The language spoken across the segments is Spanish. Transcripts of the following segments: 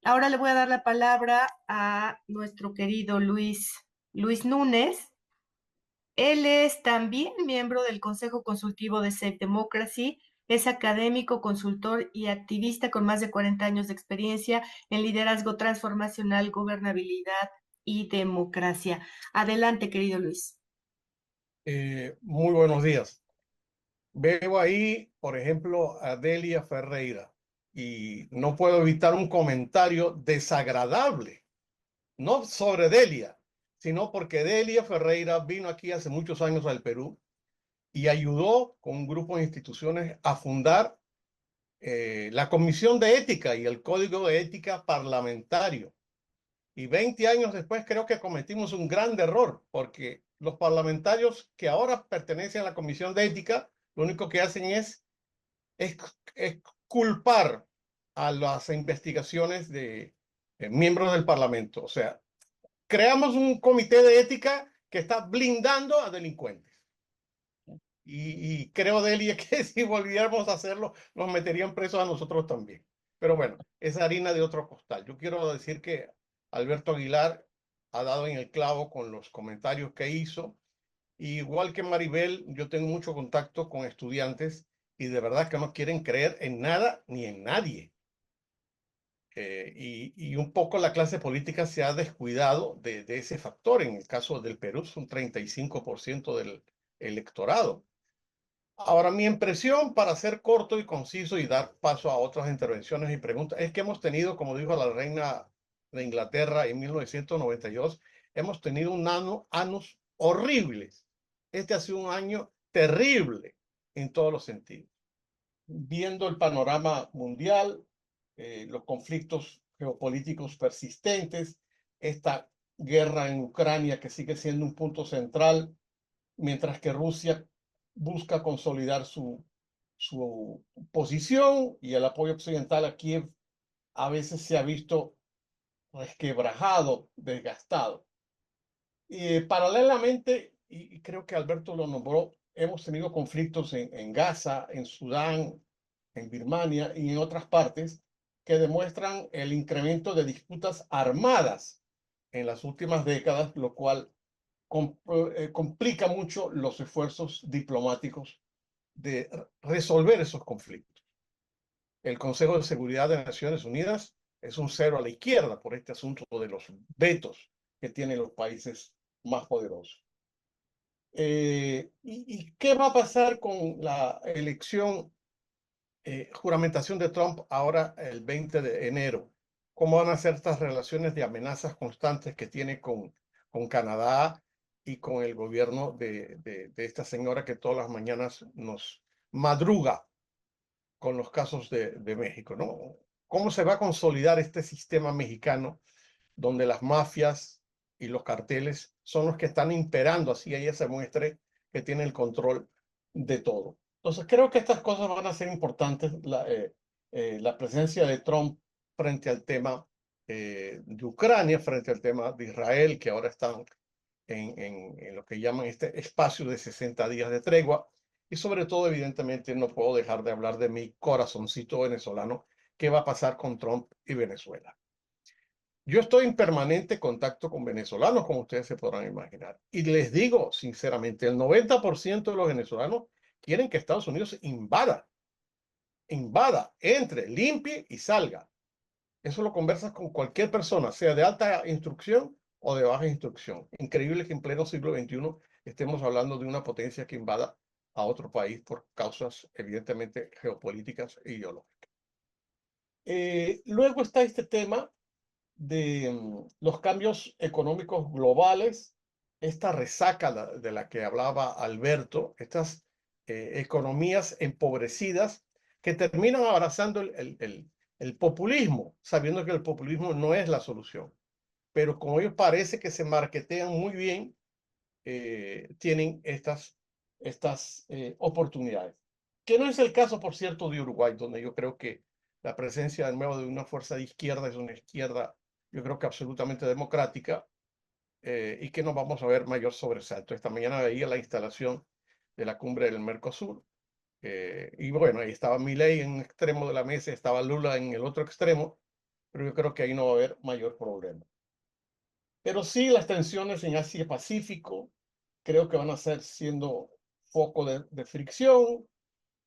Ahora le voy a dar la palabra a nuestro querido Luis Núñez. Él es también miembro del Consejo Consultivo de Safe Democracy, es académico, consultor y activista con más de 40 años de experiencia en liderazgo transformacional, gobernabilidad y democracia. Adelante, querido Luis. Muy buenos días. Veo ahí, por ejemplo, a Delia Ferreira y no puedo evitar un comentario desagradable, no sobre Delia, sino porque Delia Ferreira vino aquí hace muchos años al Perú y ayudó con un grupo de instituciones a fundar la Comisión de Ética y el Código de Ética Parlamentario. Y 20 años después creo que cometimos un gran error, porque los parlamentarios que ahora pertenecen a la Comisión de Ética, lo único que hacen es, es culpar a las investigaciones de miembros del Parlamento. O sea, creamos un comité de ética que está blindando a delincuentes. Y creo, Delia, que si volviéramos a hacerlo, nos meterían presos a nosotros también. Pero bueno, es harina de otro costal. Yo quiero decir que Alberto Aguilar ha dado en el clavo con los comentarios que hizo. Y igual que Maribel, yo tengo mucho contacto con estudiantes y de verdad que no quieren creer en nada ni en nadie. Y un poco la clase política se ha descuidado de ese factor. En el caso del Perú, son 35% del electorado. Ahora, mi impresión, para ser corto y conciso y dar paso a otras intervenciones y preguntas, es que hemos tenido, como dijo la reina de Inglaterra en 1992, hemos tenido años horribles. Este ha sido un año terrible en todos los sentidos. Viendo el panorama mundial, los conflictos geopolíticos persistentes, esta guerra en Ucrania que sigue siendo un punto central, mientras que Rusia busca consolidar su posición y el apoyo occidental a Kiev a veces se ha visto resquebrajado, desgastado. Paralelamente, y creo que Alberto lo nombró, hemos tenido conflictos en Gaza, en Sudán, en Birmania y en otras partes que demuestran el incremento de disputas armadas en las últimas décadas, lo cual complica mucho los esfuerzos diplomáticos de resolver esos conflictos. El Consejo de Seguridad de Naciones Unidas es un cero a la izquierda por este asunto de los vetos que tienen los países más poderosos. ¿Y qué va a pasar con la elección, juramentación de Trump ahora el 20 de enero? ¿Cómo van a ser estas relaciones de amenazas constantes que tiene con Canadá y con el gobierno de esta señora que todas las mañanas nos madruga con los casos de México, ¿no? ¿Cómo se va a consolidar este sistema mexicano donde las mafias y los carteles son los que están imperando, así ella se muestre que tiene el control de todo? Entonces creo que estas cosas van a ser importantes, la presencia de Trump frente al tema de Ucrania, frente al tema de Israel, que ahora están en lo que llaman este espacio de 60 días de tregua. Y sobre todo, evidentemente, no puedo dejar de hablar de mi corazoncito venezolano, qué va a pasar con Trump y Venezuela. Yo estoy en permanente contacto con venezolanos, como ustedes se podrán imaginar. Y les digo, sinceramente, el 90% de los venezolanos quieren que Estados Unidos invada, entre, limpie y salga. Eso lo conversas con cualquier persona, sea de alta instrucción o de baja instrucción. Increíble que en pleno siglo XXI estemos hablando de una potencia que invada a otro país por causas evidentemente geopolíticas e ideológicas. Luego está este tema de los cambios económicos globales, esta resaca de la que hablaba Alberto, estas economías empobrecidas que terminan abrazando el populismo, sabiendo que el populismo no es la solución. Pero como ellos parece que se marketean muy bien, tienen estas oportunidades. Que no es el caso, por cierto, de Uruguay, donde yo creo que la presencia de nuevo de una fuerza de izquierda es una izquierda, yo creo que absolutamente democrática, y que no vamos a ver mayor sobresalto. Esta mañana veía la instalación de la cumbre del Mercosur, y bueno, ahí estaba Milei en un extremo de la mesa, estaba Lula en el otro extremo, pero yo creo que ahí no va a haber mayor problema. Pero sí, las tensiones en Asia-Pacífico creo que van a ser siendo foco de fricción.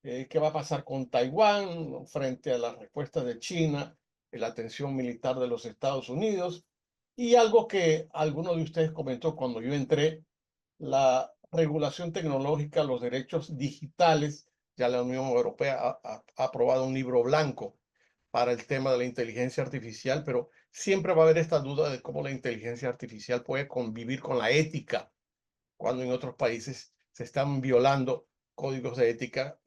¿Qué va a pasar con Taiwán frente a las respuestas de China, la tensión militar de los Estados Unidos? Y algo que alguno de ustedes comentó cuando yo entré, la regulación tecnológica, los derechos digitales. Ya la Unión Europea ha aprobado un libro blanco para el tema de la inteligencia artificial, pero siempre va a haber esta duda de cómo la inteligencia artificial puede convivir con la ética cuando en otros países se están violando códigos de ética,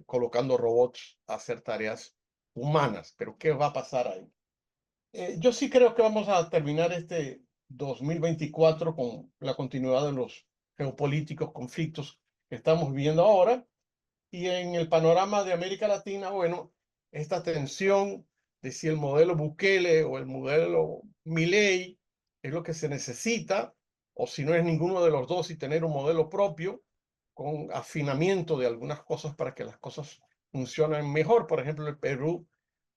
colocando robots a hacer tareas humanas. Pero ¿qué va a pasar ahí? Yo sí creo que vamos a terminar este 2024 con la continuidad de los geopolíticos conflictos que estamos viviendo ahora. Y en el panorama de América Latina, bueno, esta tensión de si el modelo Bukele o el modelo Milei es lo que se necesita, o si no es ninguno de los dos y tener un modelo propio con afinamiento de algunas cosas para que las cosas funcionen mejor. Por ejemplo, el Perú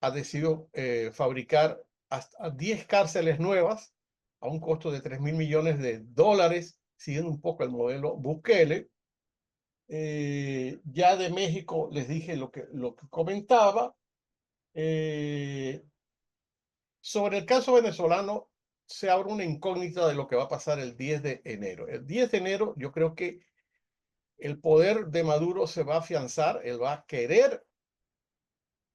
ha decidido fabricar hasta 10 cárceles nuevas a un costo de 3.000 millones de dólares, siguiendo un poco el modelo Bukele. Ya de México les dije lo que comentaba. Eh, Sobre el caso venezolano, se abre una incógnita de lo que va a pasar el 10 de enero. El 10 de enero yo creo que el poder de Maduro se va a afianzar, él va a querer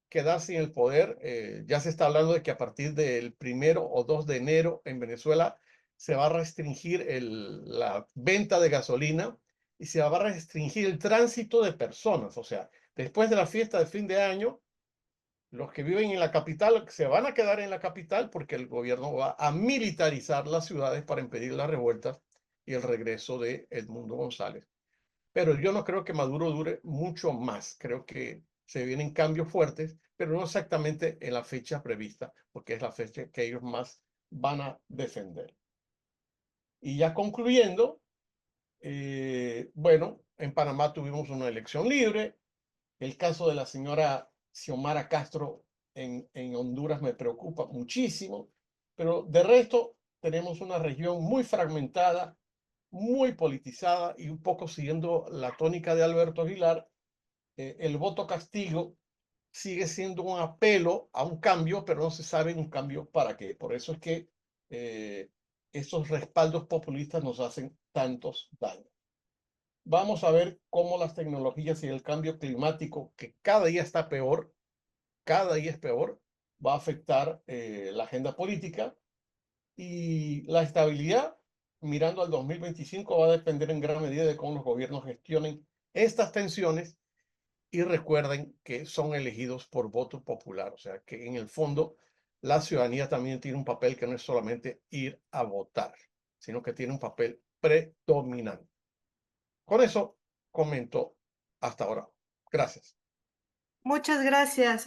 quedarse en el poder. Ya se está hablando de que a partir del 1 o 2 de enero en Venezuela se va a restringir la venta de gasolina y se va a restringir el tránsito de personas. O sea, después de la fiesta de fin de año, los que viven en la capital se van a quedar en la capital porque el gobierno va a militarizar las ciudades para impedir las revueltas y el regreso de Edmundo González. Pero yo no creo que Maduro dure mucho más. Creo que se vienen cambios fuertes, pero no exactamente en la fecha prevista, porque es la fecha que ellos más van a defender. Y ya concluyendo, bueno, en Panamá tuvimos una elección libre. El caso de la señora Xiomara Castro en Honduras me preocupa muchísimo, pero de resto tenemos una región muy fragmentada, muy politizada y un poco siguiendo la tónica de Alberto Aguilar. El voto castigo sigue siendo un apelo a un cambio, pero no se sabe un cambio para qué. Por eso es que eh, esos respaldos populistas nos hacen tantos daños. Vamos a ver cómo las tecnologías y el cambio climático, que cada día está peor, cada día es peor, va a afectar la agenda política y la estabilidad, mirando al 2025, va a depender en gran medida de cómo los gobiernos gestionen estas tensiones y recuerden que son elegidos por voto popular, o sea que en el fondo la ciudadanía también tiene un papel que no es solamente ir a votar, sino que tiene un papel predominante. Con eso comento hasta ahora. Gracias. Muchas gracias,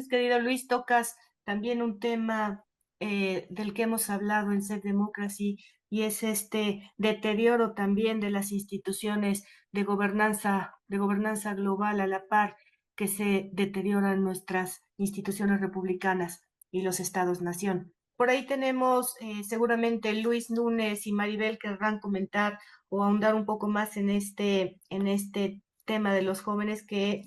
querido Luis. Tocas también un tema del que hemos hablado en Set Democracy y es este deterioro también de las instituciones de gobernanza global a la par que se deterioran nuestras instituciones republicanas y los estados-nación. Por ahí tenemos seguramente Luis Núñez y Maribel querrán comentar o ahondar un poco más en este tema de los jóvenes que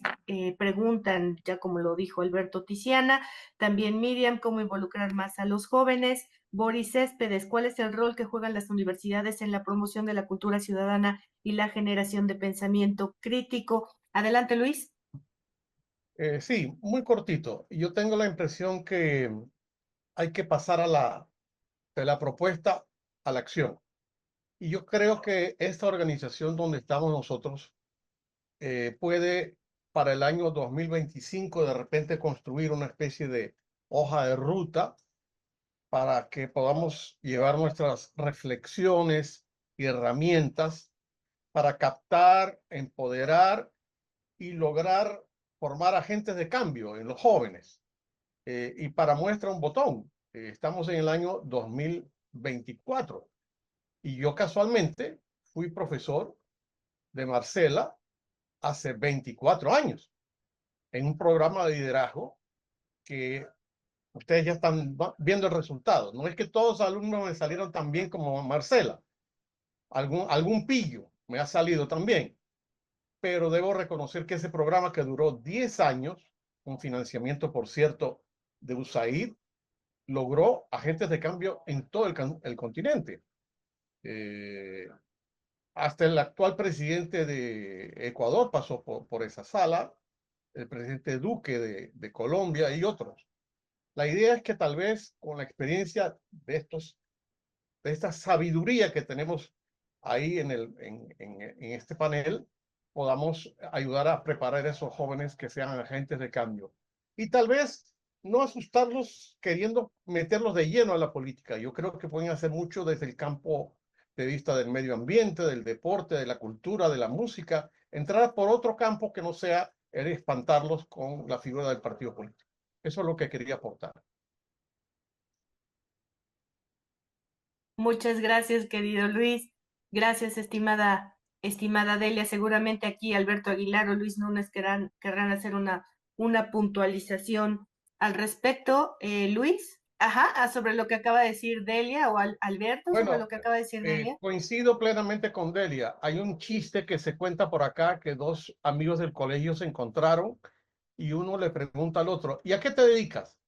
preguntan, ya como lo dijo Alberto Tiziana, también Miriam, cómo involucrar más a los jóvenes. Boris Céspedes, ¿cuál es el rol que juegan las universidades en la promoción de la cultura ciudadana y la generación de pensamiento crítico? Adelante, Luis. Sí, muy cortito. Yo tengo la impresión que hay que pasar de la propuesta a la acción. Y yo creo que esta organización donde estamos nosotros puede para el año 2025 de repente construir una especie de hoja de ruta para que podamos llevar nuestras reflexiones y herramientas para captar, empoderar y lograr formar agentes de cambio en los jóvenes. Y para muestra un botón, estamos en el año 2024 y yo casualmente fui profesor de Marcela hace 24 años en un programa de liderazgo que Ustedes ya están viendo el resultado. No es que todos los alumnos me salieron tan bien como Marcela. Algún pillo me ha salido también. Pero debo reconocer que ese programa que duró 10 años, con financiamiento, por cierto, de USAID, logró agentes de cambio en todo el continente. Hasta el actual presidente de Ecuador pasó por esa sala, el presidente Duque de Colombia y otros. La idea es que tal vez con la experiencia de esta sabiduría que tenemos ahí en este panel, podamos ayudar a preparar a esos jóvenes que sean agentes de cambio. Y tal vez no asustarlos queriendo meterlos de lleno a la política. Yo creo que pueden hacer mucho desde el campo de vista del medio ambiente, del deporte, de la cultura, de la música, entrar por otro campo que no sea el espantarlos con la figura del partido político. Eso es lo que quería aportar. Muchas gracias, querido Luis. Gracias, estimada Delia. Seguramente aquí Alberto Aguilar o Luis Núñez querrán hacer una puntualización al respecto. Luis, ajá, sobre lo que acaba de decir Delia o Alberto, sobre lo Bueno, que acaba de decir Delia. coincido plenamente con Delia. Hay un chiste que se cuenta por acá que dos amigos del colegio se encontraron y uno le pregunta al otro, ¿y a qué te dedicas?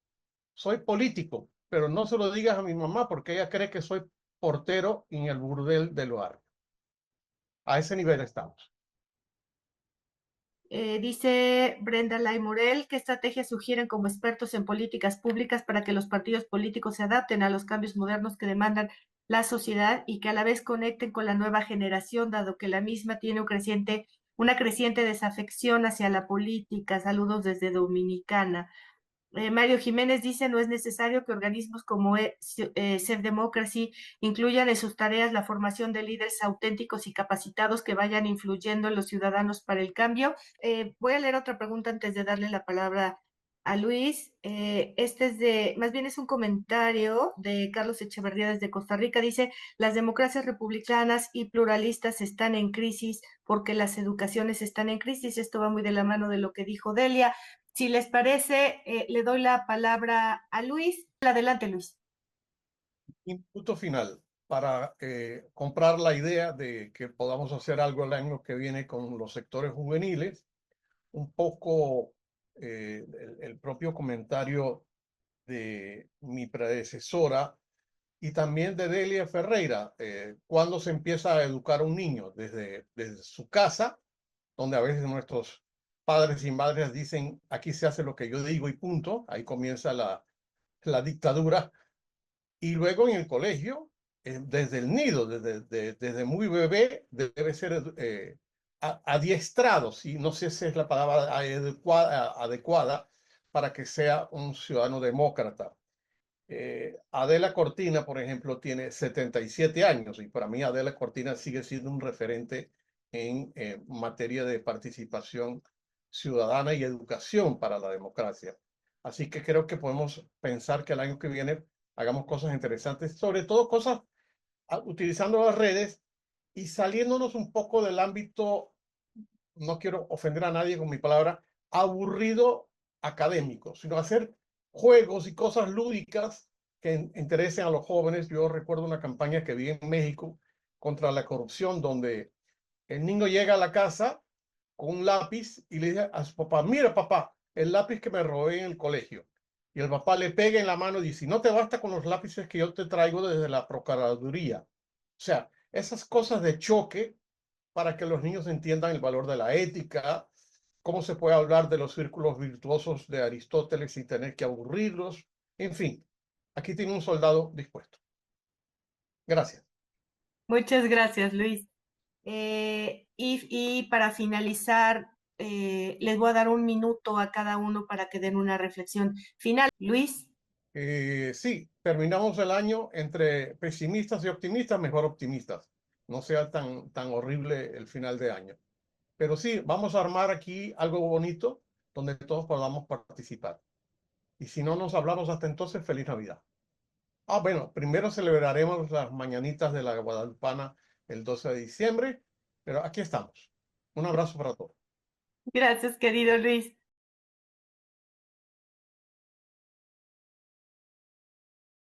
Soy político, pero no se lo digas a mi mamá porque ella cree que soy portero en el burdel del bar. A ese nivel estamos. Dice Brenda Lai Morel, ¿qué estrategias sugieren como expertos en políticas públicas para que los partidos políticos se adapten a los cambios modernos que demandan la sociedad y que a la vez conecten con la nueva generación, dado que la misma tiene una creciente desafección hacia la política? Saludos desde Dominicana. Mario Jiménez dice, no es necesario que organismos como Save Democracy incluyan en sus tareas la formación de líderes auténticos y capacitados que vayan influyendo en los ciudadanos para el cambio. Voy a leer otra pregunta antes de darle la palabra a Luis. Este más bien es un comentario de Carlos Echeverría desde Costa Rica. Dice, las democracias republicanas y pluralistas están en crisis porque las educaciones están en crisis. Esto va muy de la mano de lo que dijo Delia. Si les parece, le doy la palabra a Luis. Adelante, Luis. Y punto final para comprar la idea de que podamos hacer algo el año que viene con los sectores juveniles. Un poco el propio comentario de mi predecesora y también de Delia Ferreira, cuando se empieza a educar a un niño desde su casa, donde a veces nuestros padres y madres dicen, aquí se hace lo que yo digo y punto, ahí comienza la dictadura, y luego en el colegio, desde el nido, desde muy bebé, debe ser adiestrado, si no sé si es la palabra adecuada para que sea un ciudadano demócrata. Adela Cortina, por ejemplo, tiene 77 años y para mí Adela Cortina sigue siendo un referente en materia de participación ciudadana y educación para la democracia. Así que creo que podemos pensar que el año que viene hagamos cosas interesantes, sobre todo cosas utilizando las redes y saliéndonos un poco del ámbito, no quiero ofender a nadie con mi palabra, aburrido académico, sino hacer juegos y cosas lúdicas que interesen a los jóvenes. Yo recuerdo una campaña que vi en México contra la corrupción, donde el niño llega a la casa con un lápiz y le dice a su papá, mira papá, el lápiz que me robé en el colegio. Y el papá le pega en la mano y dice, no te basta con los lápices que yo te traigo desde la Procuraduría. O sea, esas cosas de choque para que los niños entiendan el valor de la ética, cómo se puede hablar de los círculos virtuosos de Aristóteles sin tener que aburrirlos. En fin, aquí tiene un soldado dispuesto. Gracias. Muchas gracias, Luis. Y para finalizar, les voy a dar un minuto a cada uno para que den una reflexión final. Luis. Sí, terminamos el año entre pesimistas y optimistas, mejor optimistas. No sea tan horrible el final de año. Pero sí, vamos a armar aquí algo bonito donde todos podamos participar. Y si no nos hablamos hasta entonces, feliz Navidad. Bueno, primero celebraremos las mañanitas de la Guadalupana el 12 de diciembre, pero aquí estamos. Un abrazo para todos. Gracias, querido Luis.